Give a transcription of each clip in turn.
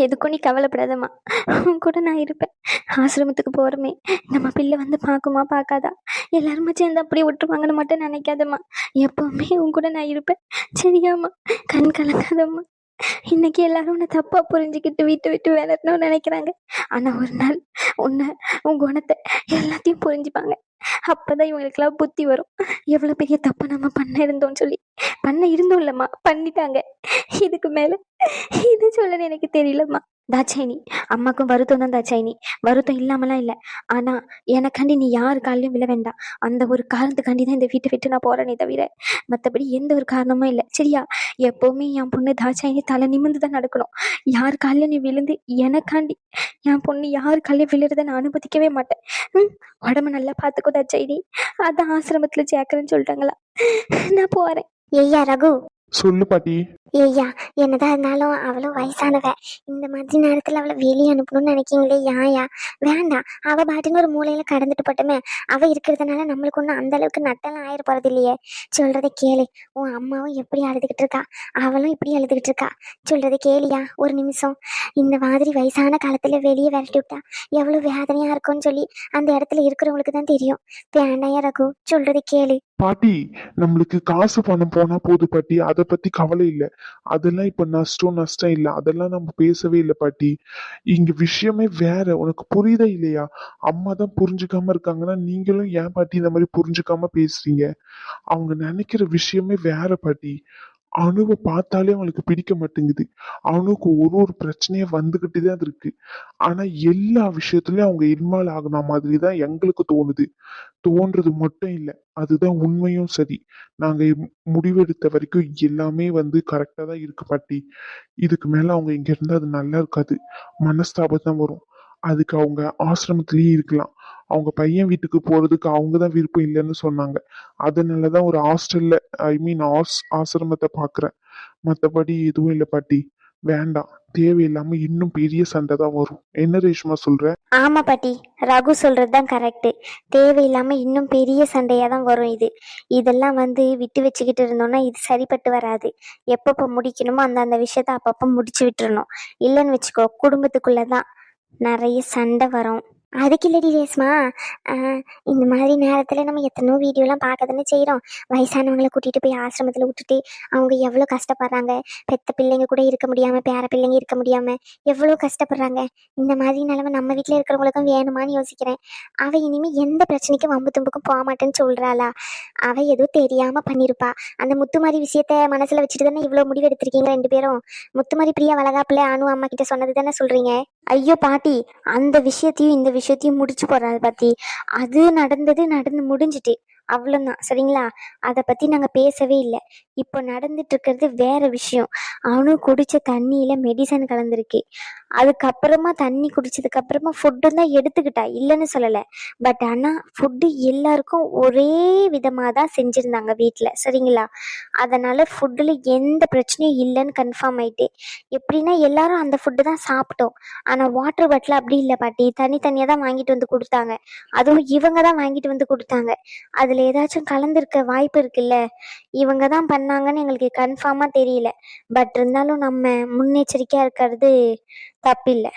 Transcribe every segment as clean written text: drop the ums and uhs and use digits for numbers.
எதுக்கும் நீ கவலைப்படாதம்மா, உன் கூட நான் இருப்பேன். ஆசிரமத்துக்கு போகிறோமே, நம்ம பிள்ளை வந்து பார்க்குமா பார்க்காதா, எல்லாருமே சேர்ந்து அப்படியே விட்டுருவாங்கன்னு மட்டும் நினைக்காதம்மா. எப்போவுமே உன் கூட நான் இருப்பேன், சரியாம்மா? கண் கலங்காதம்மா. இன்னைக்கு எல்லாரும் உன்னை தப்பா புரிஞ்சுக்கிட்டு வீட்டை விட்டு விளட்டணும்னு நினைக்கிறாங்க. ஆனா ஒரு நாள் உன்னை, உன் குணத்தை எல்லாத்தையும் புரிஞ்சுப்பாங்க. அப்பதான் இவங்களுக்கெல்லாம் புத்தி வரும். எவ்வளவு பெரிய தப்பை நம்ம பண்ண இருந்தோம் இல்லம்மா, பண்ணிட்டாங்க. இதுக்கு மேல இது சொல்லன்னு எனக்கு தெரியலம்மா. தாட்சாயினி, அம்மாக்கும் வருத்தம் தான் தாட்சாயினி, வருத்தம் இல்லாமலாம் இல்லை. ஆனா எனக்காண்டி நீ யாரு காலையும் விழ வேண்டாம். அந்த ஒரு காரணத்துக்காண்டி தான் இந்த வீட்டை விட்டு நான் போறேனே தவிர மற்றபடி எந்த ஒரு காரணமும் இல்லை, சரியா? எப்பவுமே என் பொண்ணு தாட்சாயினி தலை நிமிர்ந்து தான் நடக்கணும். யார் காலையும் நீ விழுந்து எனக்காண்டி என் பொண்ணு யார் காலையும் விழுறத நான் அனுமதிக்கவே மாட்டேன். உடம்பு நல்லா பார்த்துக்கோ தாட்சாயினி. அதான் ஆசிரமத்துல சேர்க்கறேன்னு சொல்லிட்டாங்களா, நான் போறேன். ஏய்யா ரகு, சொல்லு பாட்டி. ஏய்யா, என்னதான் இருந்தாலும் அவளும் வயசானவ. இந்த மாதிரி நேரத்துல அவளை வெளியே அனுப்பணும்னு நினைக்கீங்களே, யாயா? வேண்டாம், அவ பாட்டுன்னு ஒரு மூலையில கடந்துட்டு போட்டுமே. அவ இருக்கிறதுனால நம்மளுக்கு ஒன்றும் அந்த அளவுக்கு நட்டெல்லாம் ஆயிர போறது இல்லையே. சொல்றதை கேளு. உன் அம்மாவும் எப்படி அழுதுகிட்டு இருக்கா, அவளும் இப்படி அழுதுகிட்டு இருக்கா. சொல்றதை கேளியா ஒரு நிமிஷம். இந்த மாதிரி வயசான காலத்துல வெளியே விரட்டி விட்டா எவ்வளவு வேதனையா இருக்கும்னு சொல்லி அந்த இடத்துல இருக்கிறவங்களுக்கு தான் தெரியும். வேண்டாயா ரகு, சொல்றதை கேளு. பாட்டி, நம்மளுக்கு காசு பணம் போனா போது பாட்டி, அதை பத்தி கவலை இல்லை. அதெல்லாம் இப்ப நஷ்டம் இல்லை, அதெல்லாம் நம்ம பேசவே இல்லை பாட்டி. இங்க விஷயமே வேற, உனக்கு புரியுதா இல்லையா? அம்மா தான் புரிஞ்சுக்காம இருக்காங்கன்னா நீங்களும் ஏன் பாட்டி இந்த மாதிரி புரிஞ்சுக்காம பேசுறீங்க? அவங்க நினைக்கிற விஷயமே வேற பாட்டி. அணுவை பார்த்தாலே அவங்களுக்கு பிடிக்க மாட்டேங்குது. அவனுக்கு ஒரு பிரச்சனையா வந்துகிட்டு தான் இருக்கு. ஆனா எல்லா விஷயத்துலயும் அவங்க இன்வால்வ் ஆகுன மாதிரி தான் எங்களுக்கு தோணுது. தோன்றது மட்டும் இல்லை, அதுதான் உண்மையும் சரி. நாங்க முடிவெடுத்த வரைக்கும் எல்லாமே கரெக்டா தான் இருக்கு பாட்டி. இதுக்கு மேல அவங்க இங்க இருந்தா அது நல்லா இருக்காது, மனஸ்தாபம் தான் வரும். அதுக்கு அவங்க ஆசிரமத்திலேயே இருக்கலாம். அவங்க பையன் வீட்டுக்கு போறதுக்கு அவங்கதான் விருப்பம் இல்லைன்னு சொன்னாங்க. அதனாலதான் ஒரு ஹாஸ்டல்ல, ஐ மீன் ஆசிரமத்தை பாக்குறேன். மத்தபடி எதுவும் இல்லை பாட்டி. வேண்டாம், தேவையில்லாம இன்னும் பெரிய சண்டை தான் வரும். என்ன ரேஷ்மா சொல்ற? ஆமா பாட்டி, ரகு சொல்றதுதான் கரெக்ட். தேவையில்லாம இன்னும் பெரிய சண்டையா தான் வரும். இதெல்லாம் விட்டு வச்சுக்கிட்டு இருந்தோம்னா இது சரிப்பட்டு வராது. எப்பப்ப முடிக்கணுமோ அந்த விஷயத்த அப்பப்ப முடிச்சு விட்டுறணும். இல்லைன்னு வச்சுக்கோ, குடும்பத்துக்குள்ளதான் நிறைய சண்டை வரும். அதுக்கு இல்லடி ரேஸ்மா, இந்த மாதிரி நேரத்தில் நம்ம எத்தனோ வீடியோலாம் பார்க்க தானே செய்கிறோம். வயசானவங்களை கூட்டிகிட்டு போய் ஆசிரமத்தில் விட்டுட்டு அவங்க எவ்வளோ கஷ்டப்படுறாங்க. பெத்த பிள்ளைங்க கூட இருக்க முடியாமல், பேர பிள்ளைங்க இருக்க முடியாமல் எவ்வளோ கஷ்டப்படுறாங்க. இந்த மாதிரி நிலைமை நம்ம வீட்டில் இருக்கிறவங்களுக்கும் வேணுமான்னு யோசிக்கிறேன். அவள் இனிமேல் எந்த பிரச்சனைக்கும் வம்பு தும்புக்கும் போக மாட்டேன்னு சொல்கிறாளா? அவள் ஏதோ தெரியாமல் பண்ணியிருப்பா. அந்த முத்துமாரி விஷயத்த மனசில் வச்சுட்டு தானே இவ்வளோ முடிவு எடுத்திருக்கீங்க ரெண்டு பேரும். முத்துமாரி பிரியா வளகாப்பில் அனு அம்மா கிட்ட சொன்னது தானே சொல்கிறீங்க? ஐயோ பாட்டி, அந்த விஷயத்தையும் இந்த விஷயத்தையும் முடிச்சு போறாரு பாத்தி. அது நடந்து முடிஞ்சிட்டு அவ்வளோதான், சரிங்களா? அதை பத்தி நாங்க பேசவே இல்லை. இப்போ நடந்துட்டு இருக்கிறது வேற விஷயம். அவனும் குடிச்ச தண்ணியில மெடிசன் கலந்துருக்கு. அதுக்கப்புறமா தண்ணி குடிச்சதுக்கு அப்புறமா ஃபுட்டும் தான் எடுத்துக்கிட்டா, இல்லைன்னு சொல்லலை. பட் ஆனா ஃபுட்டு எல்லாருக்கும் ஒரே விதமாக தான் செஞ்சிருந்தாங்க வீட்டில், சரிங்களா? அதனால ஃபுட்டில் எந்த பிரச்சனையும் இல்லைன்னு கன்ஃபார்ம் ஆயிட்டு. எப்படின்னா எல்லாரும் அந்த ஃபுட்டு தான் சாப்பிட்டோம். ஆனால் வாட்டர் பாட்டில் அப்படி இல்லை பாட்டி, தனித்தனியாக தான் வாங்கிட்டு வந்து கொடுத்தாங்க. அதுவும் இவங்க தான் வாங்கிட்டு வந்து கொடுத்தாங்க. அதில் ஏதாச்சும் கலந்துருக்க வாய்ப்பு இருக்குல்ல, இவங்க தான் பண்ணாங்கன்னு எங்களுக்கு கன்ஃபார்மாக தெரியல. பட் இருந்தாலும் நம்ம முன்னெச்சரிக்கையாக இருக்கிறது தப்பில்லை.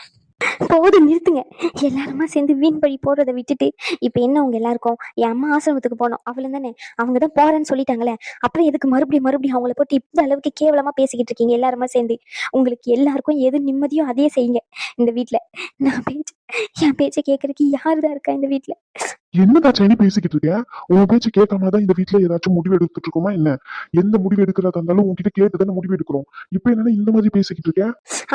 போதும், நிறுத்துங்க. எல்லாருமா சேர்ந்து வீண் பழி போடுறதை விட்டுட்டு இப்ப என்ன உங்க எல்லாருக்கும் என் அம்மா ஆசிரமத்துக்கு போனோம் அவ்வளவு தானே? அவங்க தான் போறேன்னு சொல்லிட்டாங்களே, அப்புறம் எதுக்கு மறுபடியும் அவங்கள போட்டு இந்த அளவுக்கு கேவலமா பேசிக்கிட்டு இருக்கீங்க எல்லாருமா சேர்ந்து? உங்களுக்கு எல்லாருக்கும் எது நிம்மதியோ அதே செய்யுங்க. இந்த வீட்டுல என் பேச்சை கேட்கறதுக்கு யாருதான் இருக்கா இந்த வீட்டுல? என்னடா சைனி பேசிக்கிட்டு இருக்க? உன் பேச்சு கேட்காம தான் இந்த வீட்டுல ஏதாச்சும் முடிவு எடுத்துட்டு இருக்கோமா என்ன? எந்த முடிவு எடுக்கிறதா இருந்தாலும் உன்கிட்ட கேட்டுதானே முடிவு எடுக்கிறோம். இப்ப என்னன்னா இந்த மாதிரி பேசிக்கிட்டு இருக்க?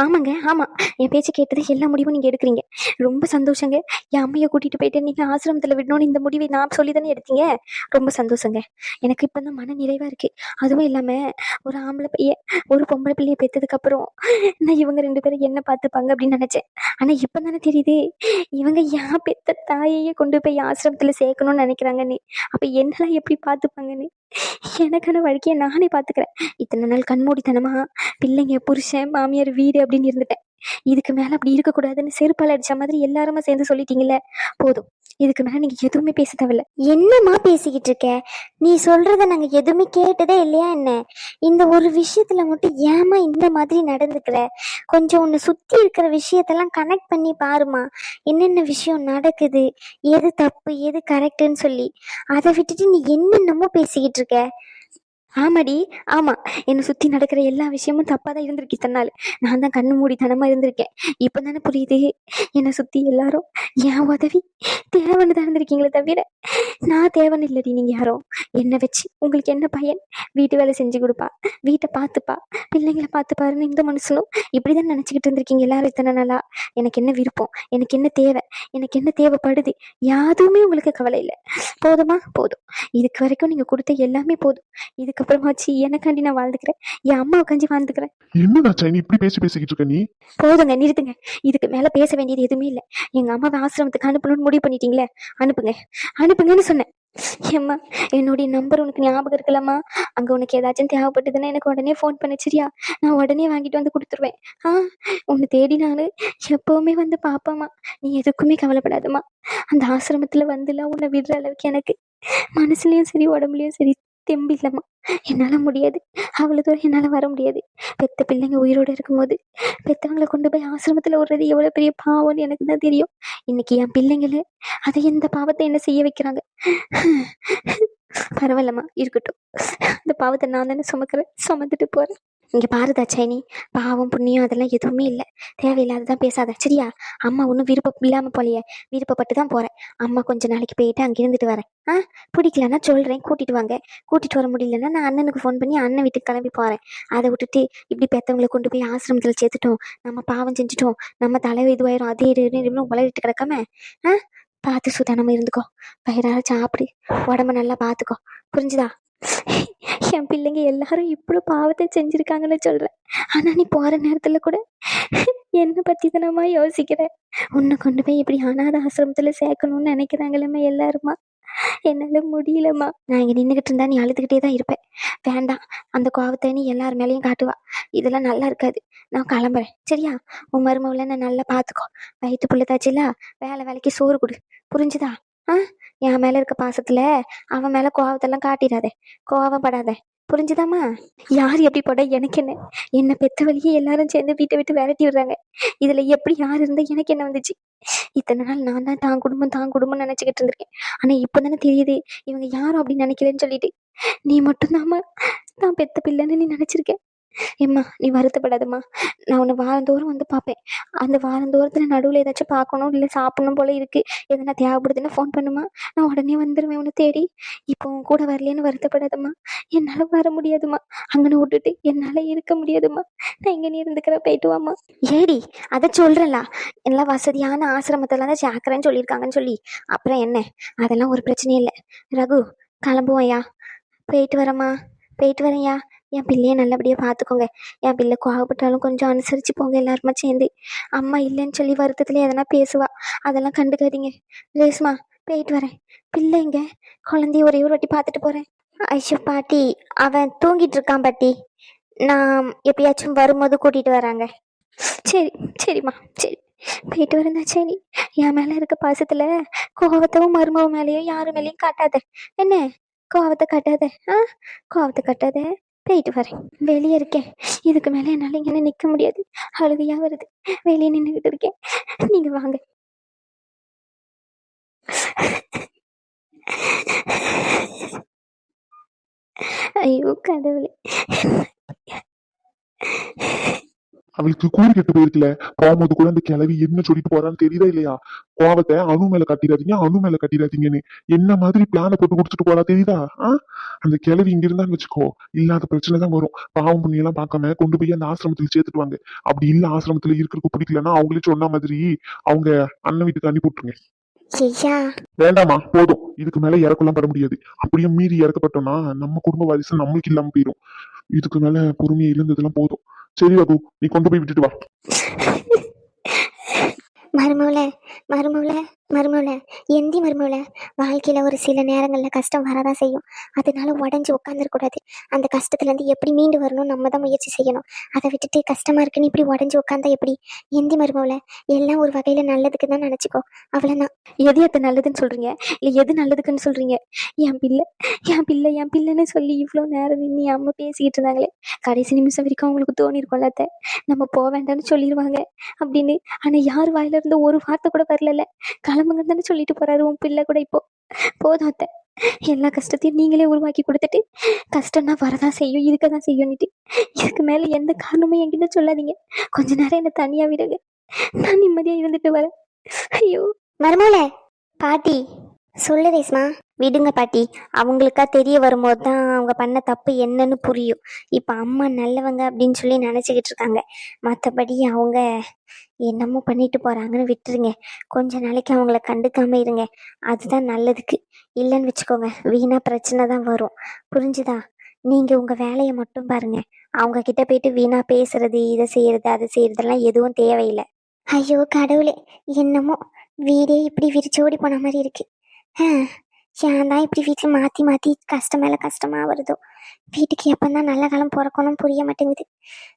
ஆமாங்க, ஆமா, என் பேச்சு கேட்டது எல்லா முடிவும் நீங்க எடுக்கிறீங்க. ரொம்ப சந்தோஷங்க. என் அம்மையை கூட்டிட்டு போயிட்டு நீங்க ஆசிரமத்துல விடணும்னு இந்த முடிவை நான் சொல்லி தானே எடுத்தீங்க. ரொம்ப சந்தோஷங்க. எனக்கு இப்பதான் மன நிறைவா இருக்கு. அதுவும் இல்லாம ஒரு ஆம்பளை பையன் ஒரு பொம்பளை பிள்ளைய பெற்றதுக்கு அப்புறம் நான் இவங்க ரெண்டு பேரும் என்ன பார்த்துப்பாங்க அப்படின்னு நினைச்சேன். ஆனா இப்பதானே தெரியுது இவங்க என் பெத்த தாயையே கொண்டு போய் ஆசிரமத்துல சேர்க்கணும்னு நினைக்கிறாங்கன்னு. அப்ப என்னெல்லாம் எப்படி பார்த்துப்பாங்கன்னு எனக்கான வாழ்க்கையை நானே பார்த்துக்கிறேன். இத்தனை நாள் கண்மூடித்தனமா பிள்ளைங்க, புருஷன், மாமியார், வீடு அப்படின்னு இருந்துட்டேன். இதுக்கு மேல அப்படி இருக்கக்கூடாதுன்னு செருப்பால் அடிச்ச மாதிரி எல்லாருமே சேர்ந்து சொல்லிட்டீங்கல்ல. போதும், இதுக்கு மேலே நீங்கள் எதுவுமே பேச தேவையில்ல. என்னம்மா பேசிக்கிட்டு இருக்க? நீ சொல்றத நாங்க எதுவுமே கேட்டதே இல்லையா என்ன? இந்த ஒரு விஷயத்துல மட்டும் ஏமா இந்த மாதிரி நடந்துக்கிற? கொஞ்சம் உன்னை சுத்தி இருக்கிற விஷயத்தெல்லாம் கனெக்ட் பண்ணி பாருமா. என்னென்ன விஷயம் நடக்குது, எது தப்பு எது கரெக்டுன்னு சொல்லி. அதை விட்டுட்டு நீ என்னென்னமோ பேசிக்கிட்டு இருக்க. ஆமாடி, ஆமாம். என்னை சுற்றி நடக்கிற எல்லா விஷயமும் தப்பாக தான் இருந்திருக்கு இத்தனை நாள். நான் தான் கண்ணு மூடித்தனமாக இருந்திருக்கேன். இப்போ தானே புரியுது என்னை சுற்றி எல்லாரும் என் உதவி தேவைன்னு தான் இருந்திருக்கீங்களே தவிர நான் தேவைன்னு இல்லடி. நீங்கள் யாரும் என்னை வச்சு உங்களுக்கு என்ன பையன்? வீட்டு வேலை செஞ்சு கொடுப்பா, வீட்டை பார்த்துப்பா, பிள்ளைங்களை பார்த்துப்பாருன்னு இந்த மனுஷனும் இப்படி தான் நினச்சிக்கிட்டு இருந்திருக்கீங்க எல்லாரும் இத்தனை நாளா. எனக்கு என்ன விருப்பம், எனக்கு என்ன தேவை, எனக்கு என்ன தேவைப்படுது, யாதுமே உங்களுக்கு கவலை இல்லை. போதுமா? போதும். இதுக்கு வரைக்கும் நீங்கள் கொடுத்த எல்லாமே போதும். இதுக்கப்புறமாச்சு எனக்காண்டி நான் வாழ்ந்துக்கிறேன், என் அம்மாவை கஞ்சி வாழ்ந்துக்கிறேன். என்னடா சைனி இப்படி பேசிக்கிட்டு இருக்க நீ? போதுங்க, நிறுத்துங்க. இதுக்கு மேலே பேச வேண்டியது எதுவுமே இல்லை. எங்கள் அம்மாவை ஆசிரமத்துக்கு அனுப்பணும்னு முடிவு பண்ணிட்டீங்களே, அனுப்புங்க, அனுப்புங்கன்னு சொன்னேன். ஏம்மா, என்னுடைய நம்பர் உனக்கு ஞாபகம் இருக்கலாமா? அங்கே உனக்கு ஏதாச்சும் தேவைப்பட்டதுன்னா எனக்கு உடனே ஃபோன் பண்ண, சரியா? நான் உடனே வாங்கிட்டு வந்து கொடுத்துருவேன். உன்னை தேடி நான் எப்போவுமே வந்து பார்ப்பேம்மா. நீ எதுக்குமே கவலைப்படாதம்மா. அந்த ஆசிரமத்தில் வந்துலாம் உன்னை விடுற அளவுக்கு எனக்கு மனசுலையும் சரி உடம்புலையும் சரி தெம்பு இல்லைம்மா. என்னால் முடியாது, அவ்வளோ தூரம் என்னால் வர முடியாது. பெத்த பிள்ளைங்க உயிரோடு இருக்கும்போது பெற்றவங்களை கொண்டு போய் ஆசிரமத்தில் விடுறது எவ்வளோ பெரிய பாவம்னு எனக்கு தான் தெரியும். இன்னைக்கு என் பிள்ளைங்களே அதை எந்த பாவத்தை என்ன செய்ய வைக்கிறாங்க. பரவாயில்லம்மா, இருக்கட்டும். அந்த பாவத்தை நான் தானே சுமந்துட்டு போகிறேன். இங்கே பாருதா சைனி, பாவம் புண்ணியம் அதெல்லாம் எதுவுமே இல்லை. தேவையில்லாததான் பேசாத, சரியா? அம்மா ஒன்றும் விருப்பம் இல்லாமல் போலையே, விருப்பப்பட்டு தான் போகிறேன். அம்மா கொஞ்ச நாளைக்கு போயிட்டு அங்கே இருந்துட்டு வரேன். பிடிக்கலன்னா சொல்கிறேன், கூட்டிகிட்டு வாங்க. கூட்டிகிட்டு வர முடியலன்னா நான் அண்ணனுக்கு ஃபோன் பண்ணி அண்ணன் வீட்டுக்கு கிளம்பி போகிறேன். அதை விட்டுட்டு இப்படி பெற்றவங்களை கொண்டு போய் ஆசிரமத்தில் சேர்த்துட்டோம், நம்ம பாவம் செஞ்சுட்டோம், நம்ம தலை இதுவாயிரும், அதே இது உலகிட்டு கிடக்காம பார்த்து சுதானமாக இருந்துக்கோ. பயிராக சாப்பிடு, உடம்ப நல்லா பார்த்துக்கோ, புரிஞ்சுதா? என் பிள்ளைங்க எல்லாரும் இவ்வளோ பாவத்தை செஞ்சுருக்காங்கன்னு சொல்கிறேன். ஆனால் நீ போகிற நேரத்தில் கூட என்னை பற்றி தானம்மா யோசிக்கிறேன். உன்னை கொண்டு போய் இப்படி அனாத ஆசிரமத்தில் சேர்க்கணும்னு நினைக்கிறாங்களேம்மா எல்லாருமா. என்னால் முடியலம்மா. நான் இங்கே நின்றுக்கிட்டு இருந்தா நீ அழுதுகிட்டே தான் இருப்பேன். வேண்டாம், அந்த கோவத்தை நீ எல்லார் மேலேயும் காட்டுவா. இதெல்லாம் நல்லா இருக்காது. நான் கிளம்புறேன், சரியா? உன் மருமகளை நான் நல்லா பார்த்துக்கோ. வயிற்று புள்ளதாச்சுல, வேலைக்கு சோறு கொடு, புரிஞ்சுதா? என் மேலே இருக்க பாசத்தில் அவன் மேலே கோவத்தெல்லாம் காட்டிடாதே, கோவப்படாத, புரிஞ்சுதாம்மா? யார் எப்படி போட எனக்கு என்ன? என்னை பெத்த வழியே எல்லாரும் சேர்ந்து வீட்டை விட்டு விரட்டி விடுறாங்க. இதில் எப்படி யார் இருந்தால் எனக்கு என்ன வந்துச்சு? இத்தனை நாள் நான் தான் தான் குடும்பம் நினச்சிக்கிட்டு இருந்திருக்கேன். ஆனால் இப்போ தானே தெரியுது இவங்க யாரும் அப்படி நினைக்கலன்னு சொல்லிட்டு. நீ மட்டும்தாம்மா தான் பெத்த பிள்ளைன்னு நீ நினச்சிருக்கேன். ஏம்மா, நீ வருத்தப்படாதம்மா. நான் உன்னை வாரந்தோறும் வந்து பார்ப்பேன். அந்த வாரந்தோரத்தில் நடுவில் ஏதாச்சும் பார்க்கணும் இல்லை சாப்பிடணும் போல இருக்குது, எதனா தேவைப்படுதுன்னா ஃபோன் பண்ணுமா, நான் உடனே வந்துடுவேன் உன்னை தேடி. இப்போ உன் கூட வரலேன்னு வருத்தப்படாதம்மா. என்னால் வர முடியாதும்மா, அங்கன்னு விட்டுட்டு என்னால் இருக்க முடியாதும்மா. நான் இங்கே நீ இருந்துக்கிறேன், போயிட்டு வாம்மா. ஏடி, அதை சொல்கிறேன்ல, எல்லாம் வசதியான ஆசிரமத்தில் தான் சேர்க்குறேன்னு சொல்லியிருக்காங்கன்னு சொல்லி. அப்புறம் என்ன, அதெல்லாம் ஒரு பிரச்சனையும் இல்லை. ரகு, கிளம்புவோம்யா. போயிட்டு வரேம்மா. போயிட்டு வரேன்யா. என் பிள்ளைய நல்லபடியாக பார்த்துக்கோங்க. என் பிள்ளை கோவப்பட்டாலும் கொஞ்சம் அனுசரித்து போங்க எல்லாருமா சேர்ந்து. அம்மா இல்லைன்னு சொல்லி வருத்தத்தில் எதனா பேசுவா, அதெல்லாம் கண்டுக்காதீங்க. ரேஸ்மா, போயிட்டு வரேன். பிள்ளைங்க குழந்தைய ஒரே ஒரு வாட்டி பார்த்துட்டு போகிறேன். ஐயோ பாட்டி, அவன் தூங்கிட்டு இருக்கான் பாட்டி. நான் எப்பயாச்சும் வரும்போது கூட்டிகிட்டு வராங்க. சரி சரிம்மா, சரி, போயிட்டு வரேன். சரி, என் மேலே இருக்க பாசத்தில் கோவத்தவும் மருமவ மேலேயும் யாரு மேலேயும் காட்டாத என்ன? கோவத்தை காட்டாத, கோவத்தை காட்டாத. போயிட்டு வரேன். வெளியே இருக்கேன். இதுக்கு மேலே என்னால் இங்கே நிற்க முடியாது, அழுகையா வருது. வெளியே நின்றுக்கிட்டு இருக்கேன், நீங்கள் வாங்க. ஐயோ கடவுளே. அவளுக்கு கூறு கெட்டு போயிருக்கல. போகும்போது கூட அந்த கிளவி என்ன சொல்லிட்டு போறான்னு தெரியுதா இல்லையா? கோவத்தை அணு மேல கட்டிடாதீங்கன்னு என்ன மாதிரி பிளான போட்டு குடிச்சிட்டு போறா தெரியுதா? அந்த கிளவி இங்க இருந்தான்னு வச்சுக்கோ, இல்லாத பிரச்சனை தான் வரும். பாவம் புண்ணியம் எல்லாம் பார்க்காம கொண்டு போய் அந்த ஆசிரமத்துல சேர்த்துட்டு வாங்க. அப்படி இல்ல ஆசிரமத்துல இருக்கிறதுக்கு பிடிக்கலன்னா அவங்களே சொன்ன மாதிரி அவங்க அண்ணன் வீட்டுக்கு அனுப்பி விட்டுருங்க. வேண்டாமா, போதும். இதுக்கு மேல இறக்கலாம் பெற முடியாது. அப்படியே மீறி இறக்கப்பட்டோம்னா நம்ம குடும்ப வாரிசு நம்மளுக்கு இல்லாம போயிடும். இதுக்கு மேல பொறுமையை இருந்ததெல்லாம் போதும். சரி ரகு, நீ கொண்டு போய் விட்டுட்டு வா. மருமகளே, மருமவள மருமவள எந்தி மருமவள, வாழ்க்கையில் ஒரு சில நேரங்களில் கஷ்டம் வரதான் செய்யும். அதனால உடஞ்சி உட்காந்துருக்கூடாது. அந்த கஷ்டத்துலேருந்து எப்படி மீண்டு வரணும் நம்ம தான் முயற்சி செய்யணும். அதை விட்டுட்டு கஷ்டமாக இருக்குன்னு இப்படி உடஞ்சி உட்காந்தா எப்படி? எந்தி மருமவள, எல்லாம் ஒரு வகையில் நல்லதுக்கு தான் நினச்சிக்கோ. அவ்வளோதான். எது எத்த நல்லதுன்னு சொல்கிறீங்க, இல்லை எது நல்லதுக்குன்னு சொல்கிறீங்க? என் பிள்ளை என் பிள்ளை என் பிள்ளைன்னு சொல்லி இவ்வளோ நேரம் நின்று அம்மா பேசிக்கிட்டு இருந்தாங்களே, கடைசி நிமிஷம் வரைக்கும் அவங்களுக்கு தோணிருக்கோம்ல அத்தை, நம்ம போக வேண்டாம்னு சொல்லிடுவாங்க அப்படின்னு. ஆனால் யார் வாயிலிருந்து ஒரு வார்த்தை கூட வரல. கிளம்புங்க தானே சொல்லிட்டு போறாரு உன் பிள்ளை கூட. இப்போ போதும் அத்தை, எல்லா கஷ்டத்தையும் நீங்களே உருவாக்கி கொடுத்துட்டு கஷ்டம்னா வரதான் செய்யும், இருக்க தான் செய்யும்னுட்டு இதுக்கு மேலே எந்த காரணமும் என்கிட்ட சொல்லாதீங்க. கொஞ்ச நேரம் என்னை தனியாக விடுங்க, நான் நிம்மதியாக இருந்துட்டு வரேன். ஐயோ மருமவள, பாட்டி சொல்லு ரேஸ்மா. விடுங்க பாட்டி, அவங்களுக்கா தெரிய வரும்போது தான் அவங்க பண்ண தப்பு என்னன்னு புரியும். இப்போ அம்மா நல்லவங்க அப்படின்னு சொல்லி நினச்சிக்கிட்டு இருக்காங்க. மற்றபடி அவங்க என்னமோ பண்ணிட்டு போகிறாங்கன்னு விட்டுருங்க. கொஞ்ச நாளைக்கு அவங்கள கண்டுக்காம இருங்க, அதுதான் நல்லதுக்கு. இல்லைன்னு வச்சுக்கோங்க, வீணா பிரச்சனை தான் வரும். புரிஞ்சுதா? நீங்கள் உங்கள் வேலையை மட்டும் பாருங்க. அவங்க கிட்ட போயிட்டு வீணா பேசுறது, இதை செய்யறது அதை செய்யறதெல்லாம் எதுவும் தேவையில்லை. ஐயோ கடவுளே, என்னமோ வீடே இப்படி விரிச்சோடி போன மாதிரி இருக்கு. ஏன் தான் இப்படி வீட்டில் மாற்றி மாற்றி கஷ்டம் மேலே கஷ்டமாக வருதோ. வீட்டுக்கு எப்போ தான் நல்ல காலம் பிறக்கணும் புரிய மாட்டேங்குது.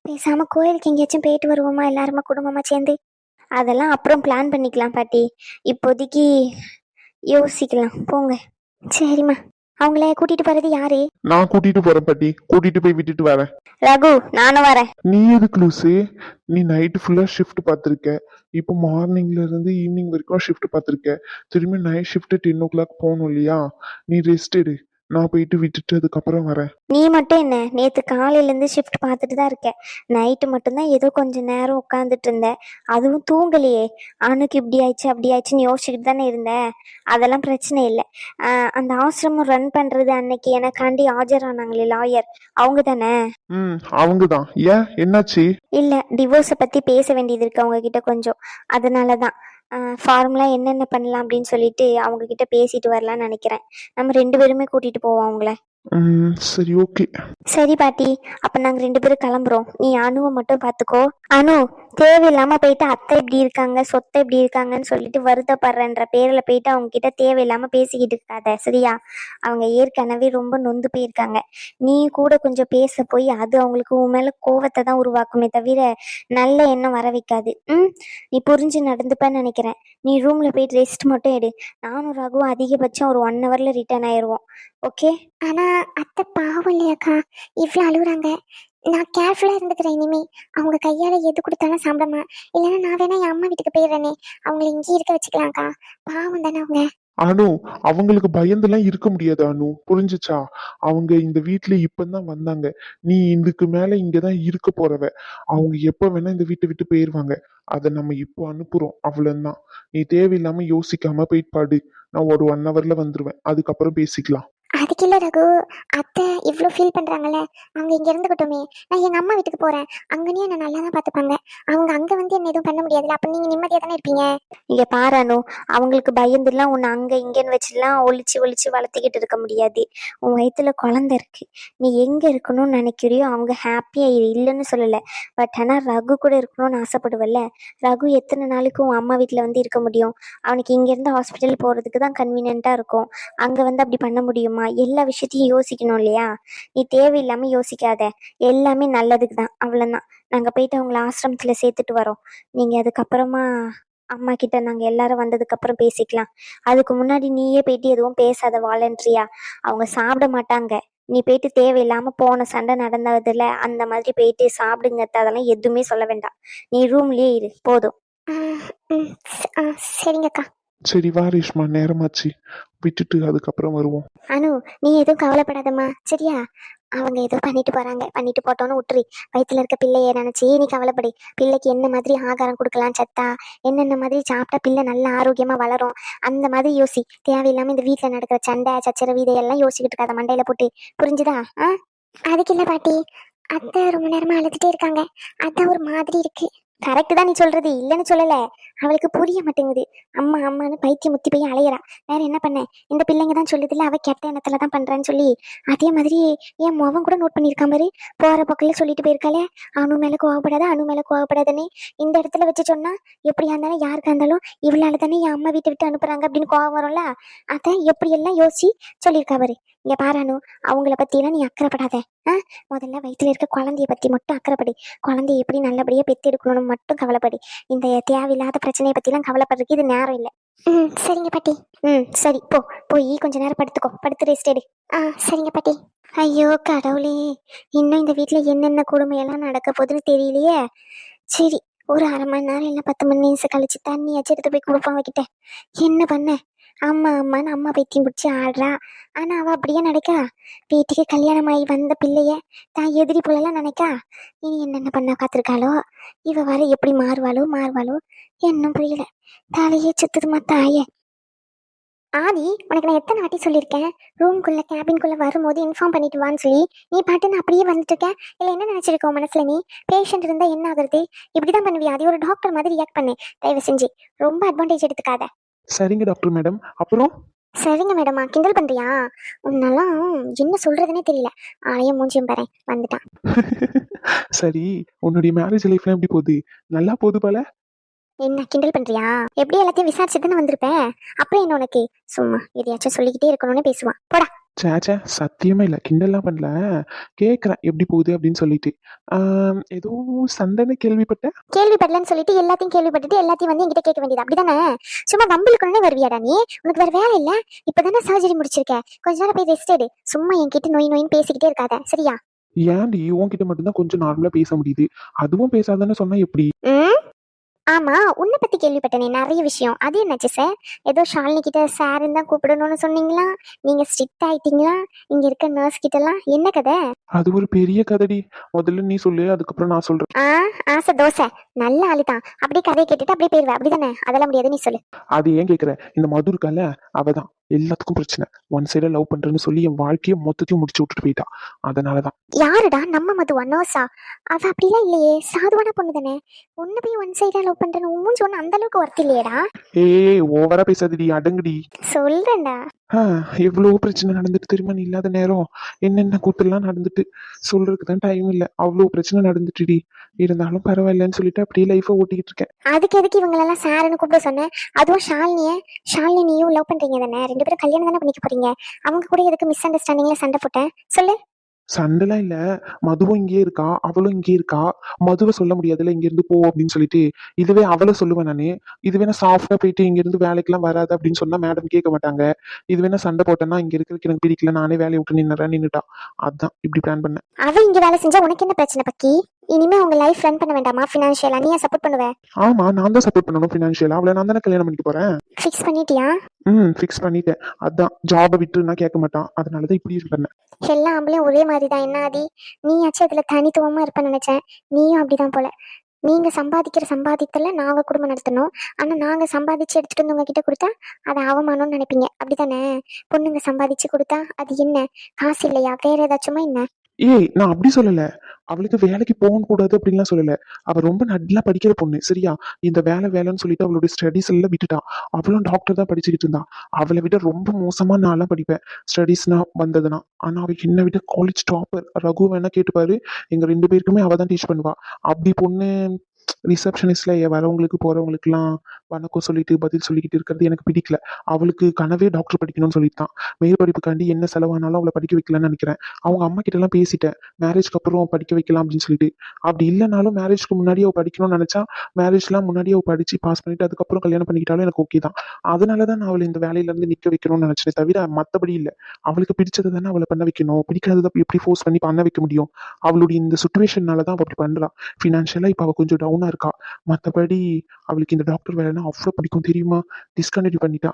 பேசாமல் கோயிலுக்கு எங்கேயாச்சும் போயிட்டு வருவோமா எல்லாருமா குடும்பமாக சேர்ந்து? அதெல்லாம் அப்புறம் பிளான் பண்ணிக்கலாம் பாட்டி, இப்போதைக்கு யோசிக்கலாம். போங்க. சரிம்மா. அவங்கள கூட்டிகிட்டு போகிறது யாரு? நான் கூட்டிட்டு போறேன் பாட்டி, கூட்டிட்டு போய் விட்டுட்டு வரேன். ரகு, நானும் வரேன். நீ எதுக்கு லூசு? நீ நைட்டு ஃபுல்லா ஷிஃப்ட் பார்த்துருக்க, இப்போ மார்னிங்ல இருந்து ஈவினிங் வரைக்கும் ஷிஃப்ட் பார்த்துருக்க, திரும்பி நைட் ஷிஃப்ட் 10 o'clock போகணும் இல்லையா? நீ ரெஸ்ட் எடு, நான் போயிட்டு விட்டுட்டு அதுக்கப்புறம் வரேன். நீ மட்டும் என்ன, நேற்று காலையிலேருந்து ஷிஃப்ட் பார்த்துட்டு தான் இருக்கேன். நைட்டு மட்டும்தான் ஏதோ கொஞ்சம் நேரம் உட்காந்துட்டு இருந்தேன், அதுவும் தூங்கலையே. அணுக்கு இப்படி ஆயிடுச்சு அப்படி ஆயிடுச்சுன்னு யோசிச்சுக்கிட்டு தானே இருந்தேன். அதெல்லாம் பிரச்சனை இல்லை. அந்த ஆசிரமம் ரன் பண்ணுறது அன்னைக்கு எனக்காண்டி ஆஜரானாங்களே லாயர், அவங்க தானே? அவங்க தான். ஏன், என்னாச்சு? இல்லை, டிவோர்ஸை பற்றி பேச வேண்டியது இருக்கு அவங்க கிட்ட கொஞ்சம், அதனால தான். ஃபார்முலா என்னென்ன பண்ணலாம் அப்படின்னு சொல்லிட்டு அவங்க கிட்ட பேசிட்டு வரலான்னு நினைக்கிறேன். நம்ம 2 பேருமே கூட்டிட்டு போவோம் அவங்கள. சரி, ஓகே. சரி பாட்டி, அப்ப நாங்க 2 பேரும் கிளம்புறோம். நீ அணுவை மட்டும் பாத்துக்கோ. அனு, தேவையில்லாம போயிட்டு அத்தை இப்படி இருக்காங்க சொத்தை இப்படி இருக்காங்கன்னு சொல்லிட்டு வருத்தப்படுறன்ற பேர்ல போயிட்டு அவங்க கிட்ட தேவையில்லாம பேசிக்கிட்டு இருக்காத, சரியா? அவங்க ஏற்கனவே ரொம்ப நொந்து போயிருக்காங்க. நீ கூட கொஞ்சம் பேச போய் அது அவங்களுக்கு உன் மேல கோவத்தை தான் உருவாக்குமே தவிர நல்ல எண்ணம் வர வைக்காது. நீ புரிஞ்சு நடந்துப்பன்னு நினைக்கிறேன். நீ ரூம்ல போயிட்டு ரெஸ்ட் மட்டும் எடு. நானும் ரகுவும் அதிகபட்சம் ஒரு 1 hourல ரிட்டர்ன் ஆயிடுவோம். ஓகே? ஆனா அத்தை பாவம் இல்லையாக்கா, இவ்வளோ அழுகுறாங்க. நான் கேர்ஃபுல்லாக இருந்துக்கிறேன் இனிமே. அவங்க கையால் எது கொடுத்தாலும் சாப்பிடமா, இல்லைன்னா நான் வேணா என் அம்மா வீட்டுக்கு போயிடுறேனே. அவங்கள இங்கேயே இருக்க வச்சுக்கலாம்க்கா, பாவம் தானே அவங்க. அனு, அவங்களுக்கு பயந்துலாம் இருக்க முடியாது அனு, புரிஞ்சுச்சா? அவங்க இந்த வீட்டுல இப்பதான் வந்தாங்க, நீ இதுக்கு மேல இங்கதான் இருக்க போறவ. அவங்க எப்ப வேணா இந்த வீட்டை விட்டு போயிருவாங்க. அதை நம்ம இப்போ அனுப்புறோம், அவ்வளவுதான். நீ தேவையில்லாம யோசிக்காம போயிட்டு பாடு. நான் ஒரு 1 hourல வந்துருவேன், அதுக்கப்புறம் பேசிக்கலாம். அதுக்கு இல்லை ரகு, அத்தை இவ்வளோ ஃபீல் பண்ணுறாங்கல்ல, அவங்க இங்கே இருந்துக்கிட்டோமே. நான் எங்கள் அம்மா வீட்டுக்கு போகிறேன், அங்கேயும் என்னை நல்லா தான் பார்த்துப்பாங்க. அவங்க அங்கே வந்து என்ன எதுவும் பண்ண முடியாதுல்ல, அப்போ நீங்கள் நிம்மதியாக தானே இருப்பீங்க. இங்கே பாரானு, அவங்களுக்கு பயந்துலாம் உன்னை அங்கே இங்கேன்னு வச்சுலாம் ஒளிச்சு வளர்த்திக்கிட்டு இருக்க முடியாது. உன் வயிற்றுல குழந்தை இருக்கு, நீ எங்கே இருக்கணும்னு நினைக்கிறியோ அவங்க ஹாப்பியாக இல்லைன்னு சொல்லலை. பட் ஆனால் ரகு கூட இருக்கணும்னு ஆசைப்படுவல்ல. ரகு எத்தனை நாளைக்கு உன் அம்மா வீட்டில் வந்து இருக்க முடியும்? அவனுக்கு இங்கேருந்து ஹாஸ்பிட்டல் போகிறதுக்கு தான் கன்வீனியண்ட்டாக இருக்கும். அங்கே வந்து அப்படி பண்ண முடியுமா? எல்லா விஷயத்தையும் யோசிக்கணும் இல்லையா? நீ தேவையில்லாம யோசிக்காத, எல்லாமே நல்லதுக்கு தான், அவ்வளவுதான். நாங்க போயிட்டு அவங்கள ஆசிரமத்துல சேர்த்துட்டு வரோம். நீங்க அதுக்கப்புறமா அம்மா கிட்ட நாங்க எல்லாரும் வந்ததுக்கு அப்புறம் பேசிக்கலாம். அதுக்கு முன்னாடி நீயே போயிட்டு எதுவும் பேசாத வாலண்டரியா. அவங்க சாப்பிட மாட்டாங்க. நீ போயிட்டு தேவையில்லாம போன சண்டை நடந்ததுல அந்த மாதிரி போயிட்டு சாப்பிடுங்க, அதெல்லாம் எதுவுமே சொல்ல வேண்டாம். நீ ரூம்லயே இரு, போதும். சரிங்கக்கா. சரி வா ரேஷ்மா, நேரமாச்சு, விட்டுட்டு அதுக்கப்புறம் வருவோம். அனு, நீ எதுவும் கவலைப்படாதம்மா, சரியா? அவங்க ஏதோ பண்ணிட்டு போறாங்க, பண்ணிட்டு போட்டோன்னு விட்டுரு. வயிற்றுல இருக்க பிள்ளைய நினைச்சி நீ கவலைப்படு. பிள்ளைக்கு என்ன மாதிரி ஆகாரம் கொடுக்கலாம், சத்தா என்னென்ன மாதிரி சாப்பிட்டா பிள்ளை நல்லா ஆரோக்கியமா வளரும், அந்த மாதிரி யோசி. தேவையில்லாம இந்த வீட்டுல நடக்கிற சண்டை சச்சரவு இதையெல்லாம் யோசிச்சுட்டு இருக்காத மண்டையில போட்டு, புரிஞ்சுதா? அதுக்கு இல்லை பாட்டி, அத்தை ரொம்ப நேரமா அழுதுட்டே இருக்காங்க, அதான் ஒரு மாதிரி இருக்கு. கரெக்ட் தான் நீ சொல்றது, இல்லைன்னு சொல்லல. அவளுக்கு புரிய மாட்டேங்குது. அம்மா அம்மான்னு பைத்தியம் முத்தி போய் அலையிறா. வேற என்ன பண்ண? இந்த பிள்ளைங்க தான் சொல்லுதுல்ல, அவ கெட்ட எண்ணத்துல தான் பண்றான்னு சொல்லி. அதே மாதிரி என் மவன் கூட நோட் பண்ணியிருக்கான் பாரு. போற பக்கத்துல சொல்லிட்டு போயிருக்காளே, அணு மேல கோவப்படாத, அணு மேல கோவப்படாதன்னு. இந்த இடத்துல வச்சு சொன்னா எப்படியா இருந்தாலும் யாருக்கா இருந்தாலும் இவளால தானே என் அம்மா வீட்டை விட்டு அனுப்புறாங்க அப்படின்னு கோவம் வரும்ல. அதான் எப்படி எல்லாம் யோசிச்சு சொல்லியிருக்கா பாரு. இங்க பாரு அனு, அவங்கள பத்தி எல்லாம் நீ அக்கறைப்படாத. முதல்ல வயிற்றுல இருக்க குழந்தைய பத்தி மட்டும் அக்கறைப்படி. குழந்தைய எப்படி நல்லபடியா பெத்து எடுக்கணும்னு மட்டும் கவலைப்படி. இந்த தேவையில்லாத பிரச்சனையை பத்திலாம் கவலைப்படுறதுக்கு இது நேரம் இல்லை. சரிங்க பாட்டி. சரி, போய் கொஞ்ச நேரம் படுத்துக்கோ. படுத்து ரெஸ்ட் எடு. சரிங்க பாட்டி. ஐயோ கடவுளே, இன்னும் இந்த வீட்டுல என்னென்ன கொடுமையெல்லாம் நடக்க போகுதுன்னு தெரியலையே. சரி, ஒரு அரை மணி நேரம் இல்லை 10 மணி நேரம் கழிச்சு தண்ணியாச்சும் எடுத்து போய் கொடுப்பான் வைக்கிட்ட. என்ன பண்ண? அம்மா அம்மான்னு அம்மா பைத்தியம் பிடிச்சி ஆடுறா. ஆனா அவ அப்படியே நடக்கா. வீட்டுக்கு கல்யாணம் ஆகி வந்த பிள்ளைய தான் எதிரி போலலாம் நினைக்கா. இனி என்னென்ன பண்ண காத்திருக்காளோ. இவ வர எப்படி மாறுவாளோ என்னும் புரியல. தலையே சுத்துதுமா தாயே. ஆதி, உனக்கு நான் எத்தனை வாட்டி சொல்லியிருக்கேன், ரூம்குள்ள கேபின்குள்ள வரும்போது இன்ஃபார்ம் பண்ணிட்டு வான்னு சொல்லி. நீ பாட்டுன்னு அப்படியே வந்துட்டு இருக்க. இல்லை என்ன நினைச்சிருக்க உன் மனசுல? நீ பேஷண்ட் இருந்தா என்ன ஆகுறது? இப்படிதான் பண்ணுவியா? அது ஒரு டாக்டர் மாதிரி ரியாக்ட் பண்ணு தயவு செஞ்சு. ரொம்ப அட்வான்டேஜ் எடுத்துக்காத. சரிங்க டாக்டர் மேடம். அப்புறம் சரிங்க மேடமா, கிண்டல் பண்றியா? உன்னெல்லாம் என்ன சொல்றதுன்னே தெரியல. ஆளையும் மூஞ்சியும் பாரு வந்துட்டான். சரி, உன்னுடைய மேரேஜ் லைஃப்லாம் எப்படி போகுது? நல்லா போகுது போல. என்ன கிண்டல் பண்றியா? எப்படி எல்லாத்தையும் விசாரிச்சு தானே வந்திருப்பேன். அப்புறம் என்ன உனக்கு? சும்மா எதையாச்சும் சொல்லிக்கிட்டே இருக்கணும்னு பேசுவான். போடா. சேச்சே, சத்தியமே இல்லை, கிண்டல்லாம் பண்ணல. கேட்குறேன் எப்படி போகுது அப்படின்னு சொல்லிட்டு. ஏதோ சண்டைன்னு கேள்விப்பட்டேன். கேள்விப்படலன்னு சொல்லிட்டு எல்லாத்தையும் கேள்விப்பட்டுட்டு எல்லாத்தையும் வந்து என்கிட்ட கேட்க வேண்டியது அப்படிதானே? சும்மா வம்பிழுக்கணும்னே வருவியாடா நீ? உனக்கு வேற வேலை இல்ல? இப்பதானே சர்ஜரி முடிச்சிருக்க. கொஞ்ச நேரம் போய் ரெஸ்ட் எடு. சும்மா என்கிட்ட நோயின்னு பேசிக்கிட்டே இருக்காத, சரியா? ஏன்டி உன்கிட்ட மட்டும்தான் கொஞ்சம் நார்மலா பேச முடியுது, அதுவும் பேசாதானே சொன்னா எப்படி? ஆமா, உன்னை பத்தி கேள்விப்பட்டேனே நிறைய விஷயம். அது என்னாச்சு சார்? ஏதோ ஷாலினி கிட்ட சார் தான் கூப்பிடணும்னு சொன்னீங்களா? நீங்க ஸ்ட்ரிக்ட் ஆயிட்டீங்களா? இங்க இருக்க நர்ஸ் கிட்ட எல்லாம் என்ன கதை? அது ஒரு பெரிய கதடி. முதல்ல நீ சொல்லு, அதுக்கப்புறம் நான் சொல்றேன். ஆசை தோசை. நல்ல ஆளுதான். அப்படியே கதையை கேட்டுட்டு அப்படியே போயிருவேன் அப்படிதானே? அதெல்லாம் முடியாது, நீ சொல்லு. அது ஏன் கேக்குற? இந்த மது இருக்கால, அவதான் எல்லாத்துக்கும் பிரச்சனை. ஒன் சைடா லவ் பண்றேன்னு சொல்லி என் வாழ்க்கையை மொத்தத்தையும் முடிச்சு விட்டுட்டு போயிட்டா. அதனாலதான். யாருடா நம்ம மதுவா? நோசா? அவ அப்படிலாம் இல்லையே, சாதுவான பொண்ணு தானே. ஒன்னு போய் ஒன் சைடா லவ் பண்றேன்னு மூஞ்சி ஒண்ணு அந்த அளவுக்கு ஒர்த் இல்லையேடா. ஏய், ஓவரா பேசாதடி, அடங்குடி. சொல்றேன்டா. எவ்வளவு பிரச்சனை நடந்துட்டு தெரியுமா? நீ இல்லாத நேரம் என்னென்ன கூட்டெல்லாம் நடந்துட்டு சொல்றதுக்கு தான் டைம் இல்லை. அவ்வளவு பிரச்சனை நடந்துட்டுடி. இருந்தாலும் பரவாயில்லன்னு சொல்லிட்டு அப்படியே லைஃபை ஓட்டிக்கிட்டு இருக்கேன். அதுக்கு எதுக்கு இவங்களெல்லாம் சாருன்னு கூப்பிட சொன்னேன்? அதுவும் ஷாலினி நீயும் லவ் பண்றீங்க தானே? 2 பேரும் கல்யாணம் தானே பண்ணிக்க போறீங்க. அவங்க கூட எதுக்கு மிஸ் அண்டர்ஸ்டாண்டிங்ல சண்டை போட்டேன் சொல்லு? சண்டைலாம் இல்ல. மதுவும் இங்கே இருக்கா, அவளும் இங்கே இருக்கா. மதுவை சொல்ல முடியாதுல்ல இங்க இருந்து போ அப்படின்னு சொல்லிட்டு. இதுவே அவளை சொல்லுவேன் நானு. இதுவே நான் சாஃப்டா போயிட்டு இங்க இருந்து வேலைக்கெல்லாம் வராது அப்படின்னு சொன்னா மேடம் கேட்க மாட்டாங்க. இதுவே நான் சண்டை போட்டேன்னா இங்க இருக்கிறதுக்கு எனக்கு பிடிக்கல, நானே வேலையை விட்டு நின்னுட்டா. அதான் இப்படி பிளான் பண்ணேன். அவ இங்க வேலை செஞ்சா உனக்கு என்ன பிரச்சனை பக்கி? இனிமே உங்க லைஃப் ரன் பண்ண வேண்டாமா? ஃபினான்ஷியலா நீ சப்போர்ட் பண்ணுவ? ஆமா, நான் தான் சப்போர்ட் பண்ணணும் ஃபினான்ஷியலா. அவளை நான் தானே கல்யாணம் பண்ணிக்க போறேன். ஃபிக்ஸ் பண்ணிட்டியா? ஃபிக்ஸ் பண்ணிட்டேன். அதான் ஜாபை விட்டு நான் கேட்க மாட்டான். அதனாலதான் இப்படி பண்ணேன். எல்லா ஆம்பளையும் ஒரே மாதிரி தான். என்ன ஆதி, நீயாச்சும் அதுல தனித்துவமா இருப்பேன்னு நினைச்சேன். நீயும் அப்படிதான் போல. நீங்க சம்பாதிக்கிற சம்பாதித்துல நாங்க குடும்பம் நடத்தணும். ஆனா நாங்க சம்பாதிச்சு எடுத்துட்டு வந்து உங்ககிட்ட கொடுத்தா அது அவமானம்னு நினைப்பீங்க அப்படித்தானே? பொண்ணுங்க சம்பாதிச்சு கொடுத்தா அது என்ன காசு இல்லையா? வேற ஏதாச்சுமா என்ன? ஏய், நான் அப்படி சொல்லல. அவளுக்கு வேலைக்கு போகணும் கூடாது அப்படின்லாம் சொல்லல. அவ ரொம்ப நல்லா படிக்கிற பொண்ணு, சரியா? இந்த வேலைன்னு சொல்லிட்டு அவளுடைய ஸ்டடீஸ் எல்லாம் விட்டுட்டா. அவளும் டாக்டர் தான் படிச்சுக்கிட்டு இருந்தா. அவளை விட ரொம்ப மோசமா நான்லாம் படிப்பேன் ஸ்டடீஸ்னா வந்ததுன்னா. ஆனா அவ என்னை விட காலேஜ் டாப்பர். ரகு வேணா கேட்டுப்பாரு, எங்க 2 பேருக்குமே அவ தான் டீச் பண்ணுவா. அப்படி பொண்ணு ரிசப்ஷனிஸ்ட்ல வரவங்களுக்கு போறவங்களுக்குலாம் வணக்கம் சொல்லிட்டு பதில் சொல்லிக்கிட்டு இருக்கிறது எனக்கு பிடிக்கல. அவளுக்கு கனவே டாக்டர் படிக்கணும்னு சொல்லிட்டான். மேல் படிப்புக்காண்டி என்ன செலவானாலும் அவளை படிக்க வைக்கலாம்னு நினைக்கிறேன். அவங்க அம்மா கிட்ட எல்லாம் பேசிட்டேன், மேரேஜ்க்கு அப்புறம் படிக்க வைக்கலாம் அப்படின்னு சொல்லிட்டு. அப்படி இல்லைனாலும் மேரேஜ்க்கு முன்னாடியே அவ படிக்கணும்னு நினைச்சா மேரேஜ்லாம் முன்னாடியே அவ படிச்சு பாஸ் பண்ணிட்டு அதுக்கப்புறம் கல்யாணம் பண்ணிக்கிட்டாலும் எனக்கு ஓகே தான். அதனாலதான் நான் அவளை இந்த வேலையில இருந்து நிக்க வைக்கணும்னு நினைச்சேன், தவிர மத்தபடி இல்லை. அவளுக்கு பிடிச்சதை தானே அவளை பண்ண வைக்கணும். பிடிக்காததை எப்படி ஃபோர்ஸ் பண்ணி பண்ண வைக்க முடியும்? அவளுடைய இந்த சுச்சுவேஷன்னாலதான் அவ அப்படி பண்றா. ஃபினான்ஷியலா இப்ப அவ கொஞ்சம் டவுனா இருக்கா. மத்தபடி அவளுக்கு இந்த டாக்டர் வேலைன்னா அவ்வளவு பிடிக்கும் தெரியுமா? டிஸ்கண்டினியூ பண்ணிட்டா.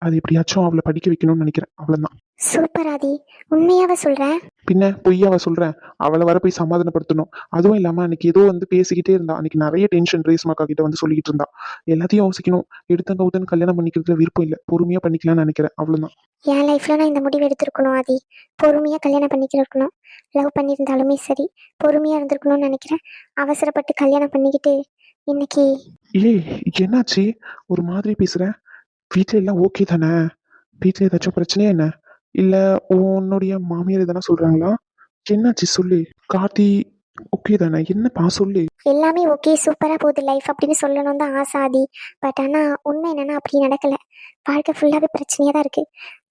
அது எப்படியாச்சும் அவளை படிக்க வைக்கணும்னு நினைக்கிறேன், அவ்வளவுதான். சூப்பர் ஆதி, உண்மையாவ சொல்ற? பின்ன பொய்யாவ சொல்றேன்? அவளை வர போய் சமாதானப்படுத்தணும். அதுவும் இல்லாம அன்னைக்கு ஏதோ வந்து பேசிக்கிட்டே இருந்தா, அன்னைக்கு நிறைய டென்ஷன் ரேஸ்மாக்கா கிட்ட வந்து சொல்லிக்கிட்டு இருந்தா. எல்லாத்தையும் யோசிக்கணும். எடுத்தங்க உதன் கல்யாணம் பண்ணிக்கிறதுல விருப்பம் இல்லை, பொறுமையா பண்ணிக்கலாம்னு நினைக்கிறேன், அவ்வளவுதான். என் லைஃப்ல நான் இந்த முடிவு எடுத்திருக்கணும் ஆதி. பொறுமையா கல்யாணம் பண்ணிக்கணும். லவ் பண்ணியிருந்தாலுமே சரி, பொறுமையா இருந்திருக்கணும்னு நினைக்கிறேன். அவசரப்பட்டு கல்யாணம் பண்ணிக்கிட்டு இன்னைக்கு ஏய், என்னாச்சு ஒரு மாதிரி பேசுற? வீட்டுல எல்லாம் ஓகே தானே? வீட்டுல ஏதாச்சும் பிரச்சனையா என்ன? இல்ல உன்னுடைய மாமியார் எதனா சொல்றாங்களா? என்னாச்சு சொல்லு. கார்த்தி ஓகே தானே? என்னப்பா சொல்லு. எல்லாமே ஓகே, சூப்பரா போகுது லைஃப் அப்படின்னு சொல்லணும் தான் ஆசை ஆதி. பட் ஆனா உண்மை என்னன்னா அப்படி நடக்கல. வாழ்க்கை ஃபுல்லாவே பிரச்சனையா தான் இருக்கு.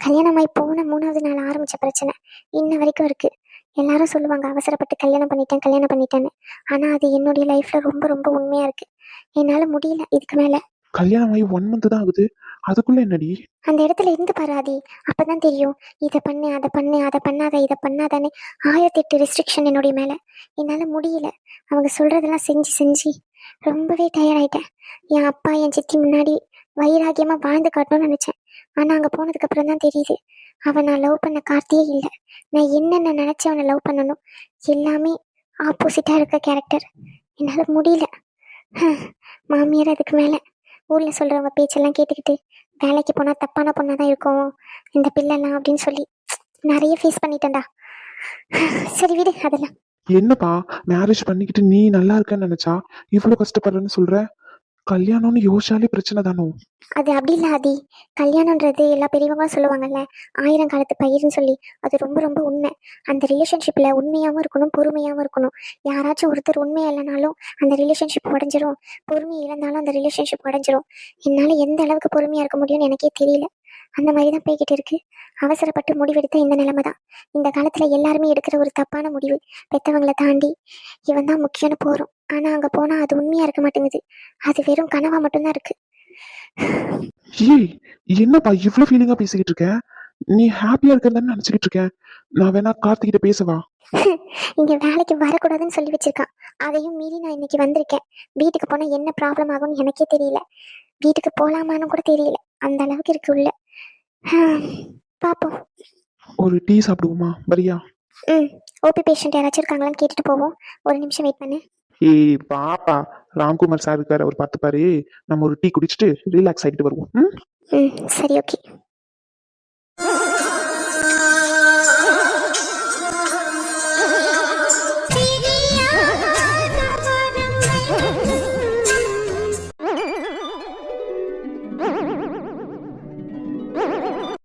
கல்யாணமாய் போன 3வது நாள் ஆரம்பிச்ச பிரச்சனை இன்ன வரைக்கும் இருக்கு. எல்லாரும் சொல்லுவாங்க அவசரப்பட்டு கல்யாணம் பண்ணிட்டேன்னு. ஆனா அது என்னுடைய லைஃப்ல ரொம்ப ரொம்ப உண்மையா இருக்கு. என்னால முடியல இதுக்கு மேல. கல்யாணம் ஆகி 1 மந்த் தான் ஆகுது, அதுக்குள்ள என்னடி? அந்த இடத்துல இருந்து பாரு ஆதி, அப்பதான் தெரியும். இதை பண்ணு அதை பண்ணு அதை பண்ணாத இதை பண்ணாதானே 1008 ரெஸ்ட்ரிக்ஷன் என்னுடைய மேல. என்னால முடியல. அவங்க சொல்றதெல்லாம் செஞ்சு செஞ்சு ரொம்பவே டயர்ட் ஆயிட்டேன். என் அப்பா என் சித்தி முன்னாடி வைராகியமா வாழ்ந்து காட்டணும்னு நினைச்சேன். ஆனா அங்க போனதுக்கு அப்புறம் தான் தெரியுது, அவன் நான் லவ் பண்ண கார்த்தியே இல்லை. நான் என்னென்ன நினைச்சு அவனை லவ் பண்ணணும் எல்லாமே ஆப்போசிட்டா இருக்க கேரக்டர். என்னால முடியல. மாமியார் அதுக்கு மேல ஊர்ல சொல்றவங்க பேச்செல்லாம் கேட்டுக்கிட்டு வேலைக்கு போனா தப்பான பொண்ணாதான் இருக்கும் இந்த பிள்ளைலாம் அப்படின்னு சொல்லி நிறைய ஃபேஸ் பண்ணிட்டேன்டா. சரி விடு அதெல்லாம். என்னப்பா மேரேஜ் பண்ணிக்கிட்டு நீ நல்லா இருக்கன்னு நினைச்சா இவ்வளவு கஷ்டப்படுறேன்னு சொல்ற? கல்யாணம்னு யோசிச்சாலே பிரச்சனை தானோ? அது அப்படி இல்லை ஆதி. கல்யாணன்றது எல்லா பெரியவங்களும் சொல்லுவாங்கல்ல, 1000 காலத்து பயிர்னு சொல்லி. அது ரொம்ப ரொம்ப உண்மை. அந்த ரிலேஷன்ஷிப்ல உண்மையாகவும் இருக்கணும், பொறுமையாகவும் இருக்கணும். யாராச்சும் ஒருத்தர் உண்மையா இல்லைனாலும் அந்த ரிலேஷன்ஷிப் உடஞ்சிரும். பொறுமையை இழந்தாலும் அந்த ரிலேஷன்ஷிப் உடஞ்சிரும். என்னால எந்த அளவுக்கு பொறுமையா இருக்க முடியும்னு எனக்கே தெரியல. அந்த மாதிரி தான் போய்கிட்டு இருக்கு. அவசரப்பட்டு முடிவெடுத்த இந்த நிலைமை தான். இந்த காலத்துல எல்லாருமே எடுக்கிற ஒரு தப்பான முடிவு. பெத்தவங்களை தாண்டி இவன் தான் முக்கியம்னு போறோம். ஆனா அங்க போனா அது உண்மையா இருக்க மாட்டேங்குது. அது வெறும் கனவா மட்டும்தான் இருக்கு. ஏய், என்னப்பா இவ்வளவு ஃபீலிங்கா பேசிக்கிட்டு இருக்க? நீ ஹாப்பியா இருக்கன்னு நினைச்சுக்கிட்டு இருக்கேன். நான் வேணா கார்த்திகிட்ட பேசவா? இங்க வேலைக்கு வரக்கூடாதுன்னு சொல்லி வச்சிருக்கான். அதையும் மீறி நான் இன்னைக்கு வந்திருக்கேன். வீட்டுக்கு போனா என்ன ப்ராப்ளம் ஆகும்னு எனக்கே தெரியல. வீட்டுக்கு போலாமான்னு கூட தெரியல. அந்த அளவுக்கு இருக்கு உள்ள. பாப்போம். ஒரு டீ சாப்பிடுவோமா, வரியா? ஓபி பேஷண்ட் யாராச்சும் இருக்காங்களான்னு கேட்டுட்டு போவோம். ஒரு நிமிஷம் வெயிட் பண்ணு. ஏய் பாப்பா, ராம்குமார் சார் இருக்காரு, அவர் பார்த்து பாரு. நம்ம ஒரு டீ குடிச்சிட்டு ரிலாக்ஸ் ஆகிட்டு வருவோம். சரி ஓகே.